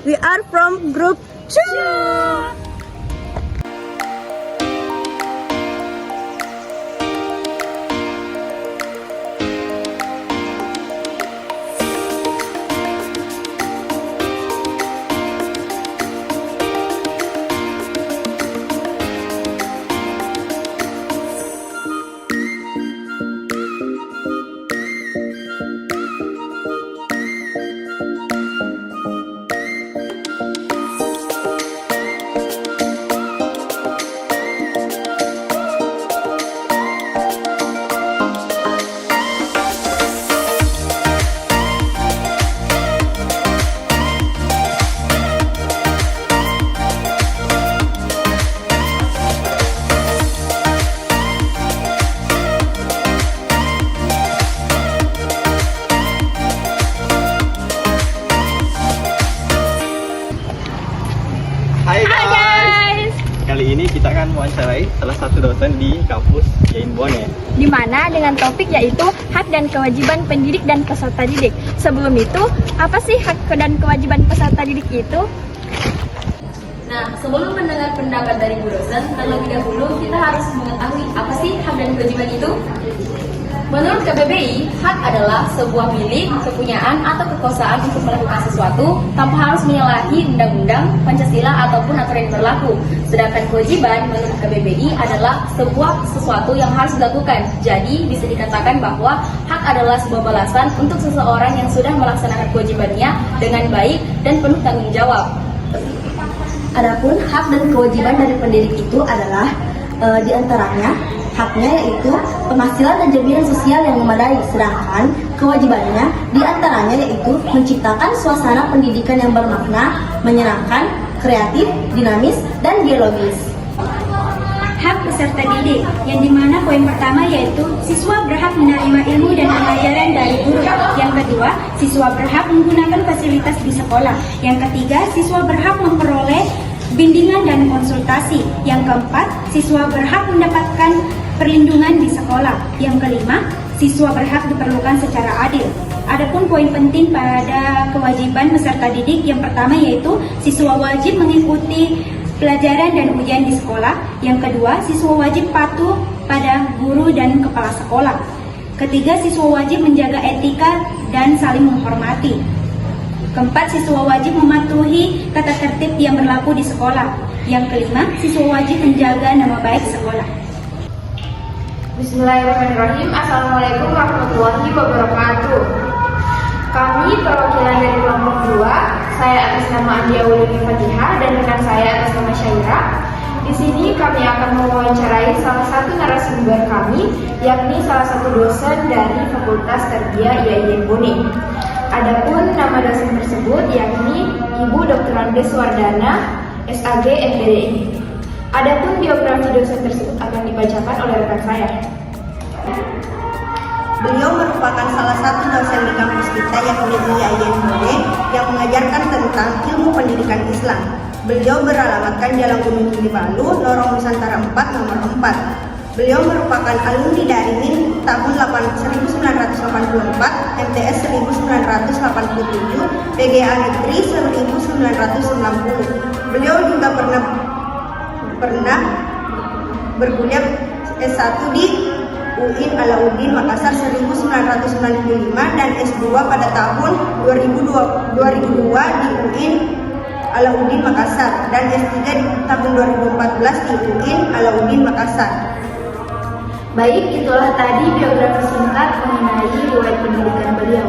We are from group 2. Hai guys. Kali ini kita akan mewawancarai salah satu dosen di kampus Yain Bone. Di mana dengan topik yaitu hak dan kewajiban pendidik dan peserta didik. Sebelum itu, apa sih hak dan kewajiban peserta didik itu? Nah, sebelum mendengar pendapat dari Bu dosen, terlebih dahulu kita harus mengetahui apa sih hak dan kewajiban itu? Menurut KBBI, hak adalah sebuah milik, kepunyaan, atau kekuasaan untuk melakukan sesuatu tanpa harus menyalahi undang-undang, Pancasila, ataupun aturan yang berlaku. Sedangkan kewajiban menurut KBBI adalah sebuah sesuatu yang harus dilakukan. Jadi, bisa dikatakan bahwa hak adalah sebuah balasan untuk seseorang yang sudah melaksanakan kewajibannya dengan baik dan penuh tanggung jawab. Adapun hak dan kewajiban dari pendidik itu adalah diantaranya haknya yaitu penghasilan dan jaminan sosial yang memadai, sedangkan kewajibannya diantaranya yaitu menciptakan suasana pendidikan yang bermakna, menyenangkan, kreatif, dinamis, dan biologis. Hak peserta didik, yang dimana poin pertama yaitu siswa berhak menerima ilmu dan pengajaran dari guru. Yang kedua, siswa berhak menggunakan fasilitas di sekolah. Yang ketiga, siswa berhak memperoleh bimbingan dan konsultasi. Yang keempat, siswa berhak mendapatkan perlindungan di sekolah. Yang kelima, siswa berhak diperlukan secara adil. Adapun poin penting pada kewajiban peserta didik yang pertama yaitu siswa wajib mengikuti pelajaran dan ujian di sekolah. Yang kedua, siswa wajib patuh pada guru dan kepala sekolah. Ketiga, siswa wajib menjaga etika dan saling menghormati. Keempat, siswa wajib mematuhi tata tertib yang berlaku di sekolah. Yang kelima, siswa wajib menjaga nama baik sekolah. Bismillahirrahmanirrahim. Assalamualaikum warahmatullahi wabarakatuh. Kami perwakilan dari kelompok 2. Saya atas nama Andia Wuluni Fatihah dan rekan saya atas nama Syaira. Di sini kami akan mewawancarai salah satu narasumber kami, yakni salah satu dosen dari Fakultas Tarbiyah Yain Bone. Adapun nama dosen tersebut yakni Ibu Dr. Andes Wardana, SAG FDDI. Adapun biografi dosen tersebut akan dibacakan oleh rekan saya. Beliau merupakan salah satu dosen di kampus kita yakni di Yain Bone yang mengajarkan tentang ilmu pendidikan Islam. Beliau beralamatkan Jalan Gunung Kidul, Lorong Nusantara 4 nomor 4. Beliau merupakan alumni dari MIN tahun 1984, MTS 1987, PGA Negeri 1990. Beliau juga pernah berkuliah S1 di UIN Alauddin Makassar 1995 dan S2 pada tahun 2002 di UIN Alauddin Makassar dan S3 di tahun 2014 di UIN Alauddin Makassar. Baik, itulah tadi biografi singkat mengenai riwayat pendidikan beliau.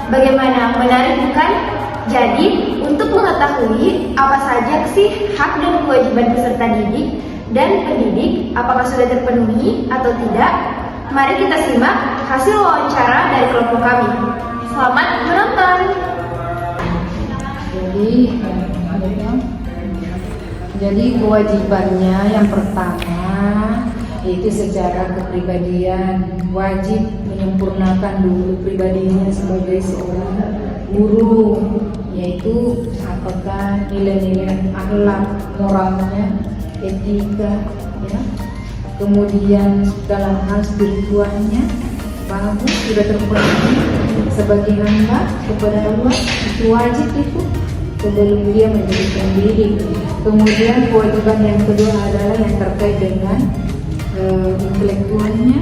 Bagaimana, menarik bukan? Jadi, untuk mengetahui apa saja sih hak dan kewajiban peserta didik dan pendidik, apakah sudah terpenuhi atau tidak, mari kita simak hasil wawancara dari kelompok kami. Selamat menonton! Jadi kewajibannya yang pertama yaitu secara kepribadian wajib menyempurnakan dulu pribadinya sebagai seorang guru, yaitu apakah nilai-nilai akhlak moralnya, etika, ya. Kemudian dalam hal spiritualnya bagus, sudah terpenuhi sebagai hamba kepada Allah, itu wajib itu. sebelum dia menjadi pendidik. Kemudian kewajiban yang kedua adalah yang terkait dengan intelektualnya,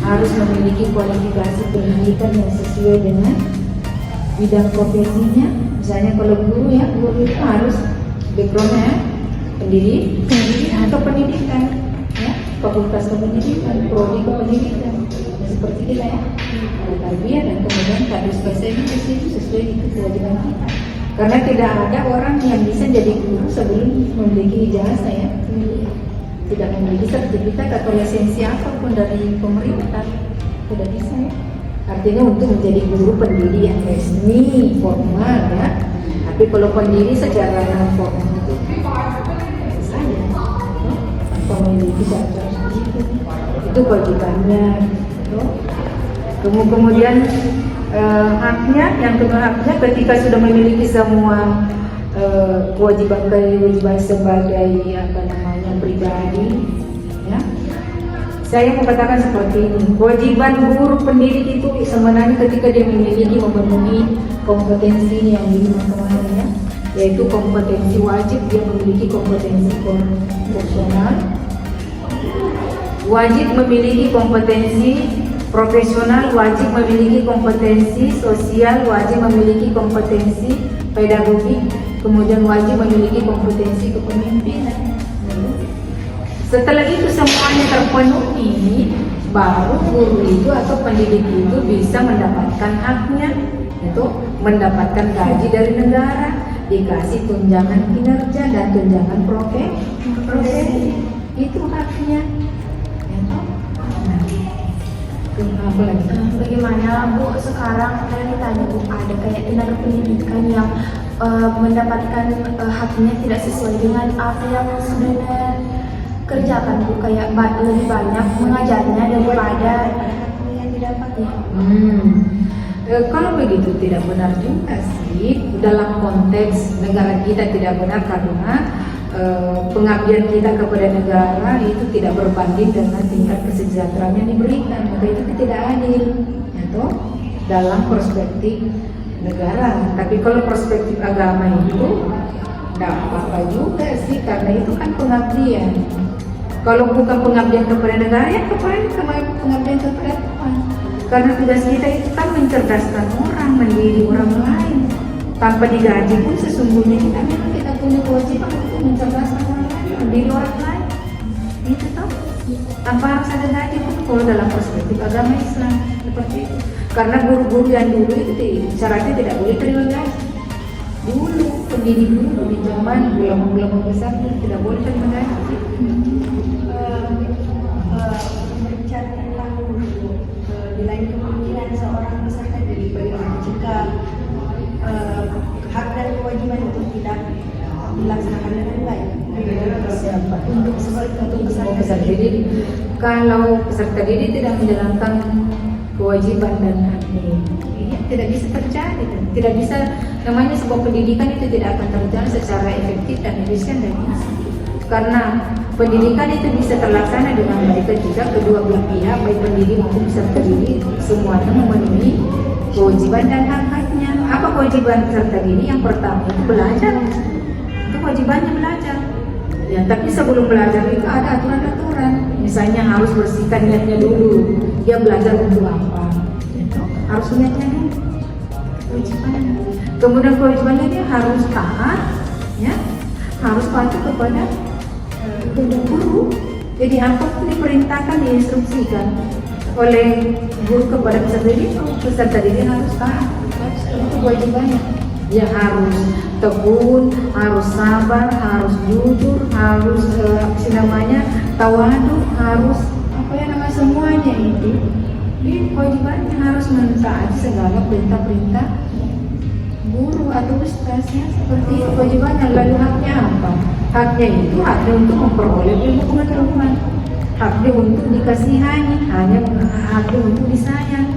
harus memiliki kualifikasi pendidikan yang sesuai dengan bidang profesinya. Misalnya kalau guru ya, guru itu harus backgroundnya pendidik atau pendidikan, ya, fakultas kependidikan, prodi kependidikan, seperti kita ya, ada tarbiyah dan kemudian kadus bahasa Inggris itu sesuai dengan kewajiban kita. Karena tidak ada orang yang bisa jadi guru sebelum memiliki ijazah ya, tidak memiliki sertifikat atau lisensi apapun dari pemerintah, tidak bisa ya. Artinya untuk menjadi guru pendiri yang resmi, formal ya. Tapi kalau pendiri secara non formal itu saja, tanpa memiliki syarat itu kewajibannya. Kemudian haknya, yang kedua haknya ketika sudah memiliki semua kewajiban sebagai pribadi, ya. Saya mau katakan seperti ini, kewajiban guru pendidik itu sebenarnya ketika dia memiliki memenuhi kompetensi yang lima kemarin ya, yaitu kompetensi wajib, dia memiliki kompetensi profesional, wajib memiliki kompetensi profesional, wajib memiliki kompetensi sosial, wajib memiliki kompetensi pedagogik, kemudian wajib memiliki kompetensi kepemimpinan. Setelah itu semuanya terpenuhi, baru guru itu atau pendidik itu bisa mendapatkan haknya, itu mendapatkan gaji dari negara, dikasih tunjangan kinerja dan tunjangan profesi. Itu haknya. Apa lagi? Bagaimana Bu sekarang saya ditanya Bu, ada kayak tenaga pendidikan yang mendapatkan haknya tidak sesuai dengan apa yang sudah kerjakan Bu, kayak lebih banyak mengajarnya daripada yang didapatnya. Kalau begitu tidak benar juga sih, dalam konteks negara kita tidak benar karena pengabdian kita kepada negara itu tidak berbanding dengan tingkat kesejahteraan yang diberikan, maka itu tidak adil, atau dalam perspektif negara. Tapi kalau perspektif agama itu tidak apa-apa juga sih, karena itu kan pengabdian. Kalau bukan pengabdian kepada negara, ya pengabdian kepada Tuhan. Karena tugas kita itu kan mencerdaskan orang, mendidik orang lain. Tanpa digaji pun sesungguhnya kita punya kewajiban untuk mencerdaskan orang lain, mendidik orang lain. Itu toh. Tanpa harus ada gaji pun kalau dalam perspektif agama Islam seperti itu. Karena guru-guru yang dulu itu syaratnya tidak boleh terima gaji. Dulu pendidik dulu di zaman ulama-ulama besar tidak boleh terima gaji. Berbicara tentang di lain kemungkinan seorang peserta didik, bagaimana jika hak dan kewajiban itu tidak dilaksanakan dengan baik? Siapa? Untuk peserta didik, kalau peserta didik tidak menjalankan kewajiban dan haknya, tidak bisa terjadi. Tidak bisa, namanya sebuah pendidikan itu tidak akan terjalan secara efektif dan efisien dan bisa. Karena pendidikan itu bisa terlaksana dengan baik jika kedua belah pihak, baik pendidik maupun peserta didik, semuanya memenuhi kewajiban dan hak-haknya. Apa kewajiban peserta didik? Yang pertama itu belajar. Itu kewajibannya belajar. Ya, tapi sebelum belajar itu ada aturan-aturan. Misalnya harus bersihkan niatnya dulu. Dia belajar untuk apa? Itu harus niatnya dulu. Kewajibannya. Kemudian kewajibannya dia harus taat, ya, harus patuh kepada guru. Jadi apapun diperintahkan, diinstruksikan oleh guru kepada peserta didik harus taat. Itu kewajibannya. Dia harus tekun, harus sabar, harus jujur, harus tawadu, harus semuanya itu. Jadi kewajibannya harus mentaati segala perintah-perintah guru atau ustaznya, seperti itu kewajibannya. Lalu haknya apa? Haknya itu haknya untuk memperoleh ilmu pengetahuan, haknya untuk dikasihani, haknya untuk disayang,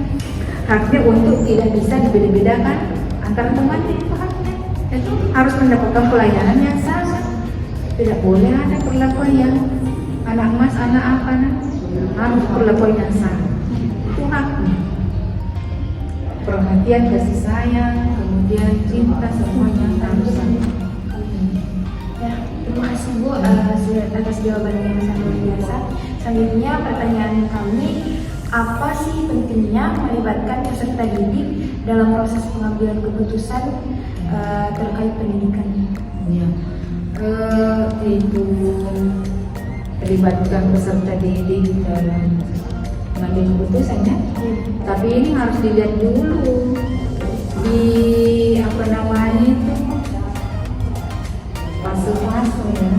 haknya untuk tidak bisa dibeda-bedakan antara temannya. Itu haknya. Itu harus mendapatkan pelayanan yang sama. Tidak boleh ada perlakuan yang anak emas, anak apa, harus perlakuan yang sama. Itu haknya. Perhatian, kasih sayang, kemudian cinta, semuanya harus sama. Terima kasih Bu atas jawabannya yang sangat luar biasa. Selanjutnya pertanyaan kami, apa sih pentingnya melibatkan peserta didik dalam proses pengambilan keputusan terkait pendidikan? Ya, itu melibatkan peserta didik dalam mengambil keputusannya. Tapi ini harus dilihat dulu di apa namanya itu fase-fase ya.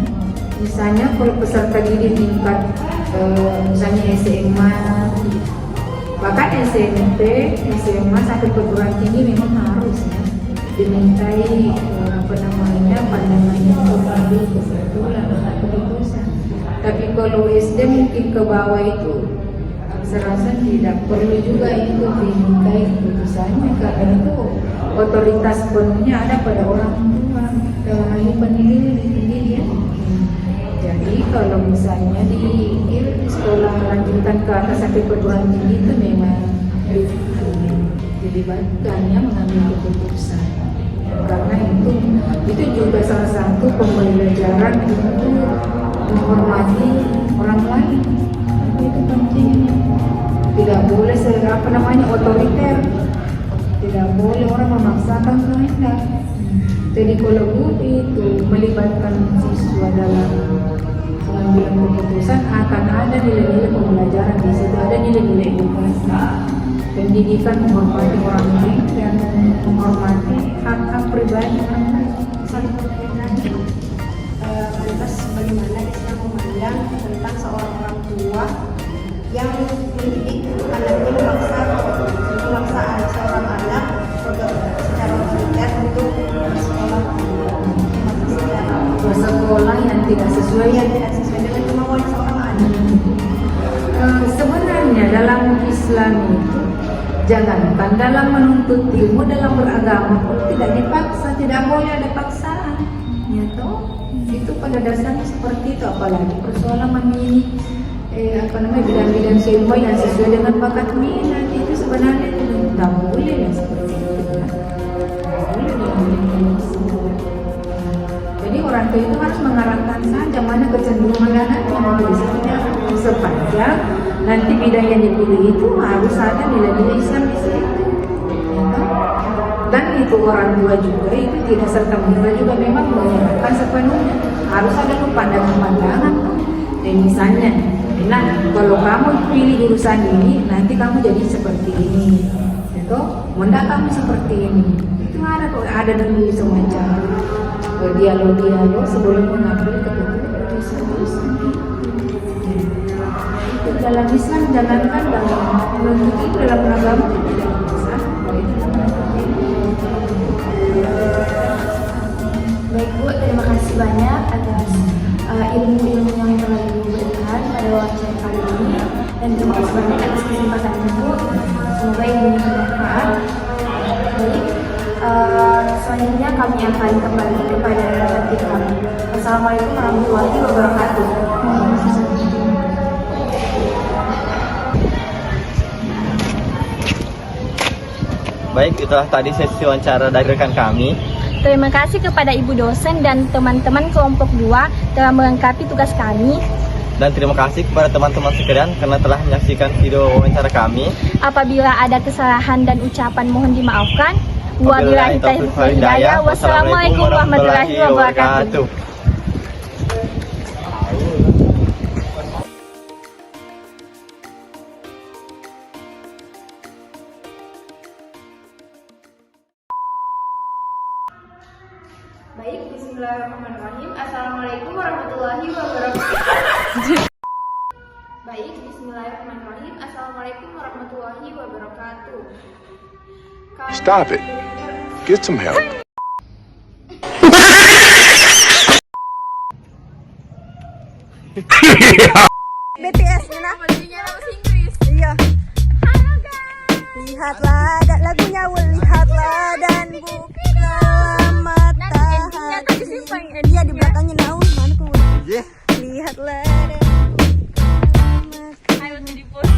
Misalnya kalau peserta didik tingkat misalnya SMA, bahkan SMP, SMA sampai perguruan tinggi memang harus ya dimintai apa namanya pandangannya untuk mengambil keputusan. Tapi kalau SD mungkin ke bawah itu saya rasa tidak perlu juga itu dimintai keputusannya, karena itu otoritas penuhnya ada pada orang tua dalam hal ini pendirian. Jadi kalau misalnya di sekolah lanjutan ke atas sampai perguruan tinggi itu memang dilibatkannya mengambil keputusan. Karena itu juga salah satu pembelajaran untuk menghormati orang lain. Itu pentingnya. Tidak boleh otoriter. Tidak boleh orang memaksakan kehendak. Jadi kalau itu melibatkan siswa dalam pengambilan keputusan, akan ada nilai-nilai pembelajaran di situ, ada nilai-nilai edukasi, pendidikan, menghormati orang lain dan menghormati hak-hak pribadi orang lain. Lantas bagaimana Islam memandang tentang seorang orang tua yang mendidik anaknya memaksa seorang anak secara otoriter untuk bersekolah yang tidak sesuai dengan kemauan seorang anak. Sebenarnya dalam Islam itu jangankan dalam menuntut ilmu, dalam beragama pun tidak dipaksa, tidak boleh ada paksaan. Ya toh? Itu pada dasarnya seperti itu, apalagi persoalan memilih bidang-bidang ilmu yang sesuai dengan bakat minat, itu sebenarnya tidak boleh ya seperti itu. Jadi orang tua itu harus mengarahkan saja mana kecenderungan anaknya mau disiplin sepanjang nanti bidang yang dipilih itu harus ada nilai-nilai Islam di situ. Dan itu orang tua juga itu tidak serta merta juga memang menyerahkan sepenuhnya, harus ada tuh pandangan-pandangan. Dan misalnya, nah kalau kamu pilih jurusan ini nanti kamu jadi seperti ini, gitu. Mendak kamu seperti ini. Itu ada dulu semacam dialog sebelum mengambil keputusan. Itu dalam Islam, jangankan dalam menuntut dalam agama tidak bisa. Baik Bu, terima kasih banyak atas ilmu-ilmu yang telah Ibu berikan pada wawancara kali ini, dan terima kasih banyak atas kesempatan Ibu. Semoga ilmunya bermanfaat. Baik, selanjutnya kami akan kembali kepada topik kami. Assalamualaikum warahmatullahi wabarakatuh. Baik, itulah tadi sesi wawancara dari rekan kami. Terima kasih kepada Ibu dosen dan teman-teman kelompok 2 telah melengkapi tugas kami. Dan terima kasih kepada teman-teman sekalian karena telah menyaksikan video wawancara kami. Apabila ada kesalahan dan ucapan mohon dimaafkan. Wabillahi taufiq wal hidayah. Wassalamualaikum warahmatullahi wabarakatuh. Baik, bismillahirrahmanirrahim. Assalamualaikum warahmatullahi wabarakatuh. Baik, bismillahirrahmanirrahim. Assalamualaikum warahmatullahi wabarakatuh. Stop it. Get some help. BTS nya iya. Lihatlah lagunya, lihatlah dan buka matahari. Dia di belakangnya naun mana tuh? Lihatlah dan ayo di post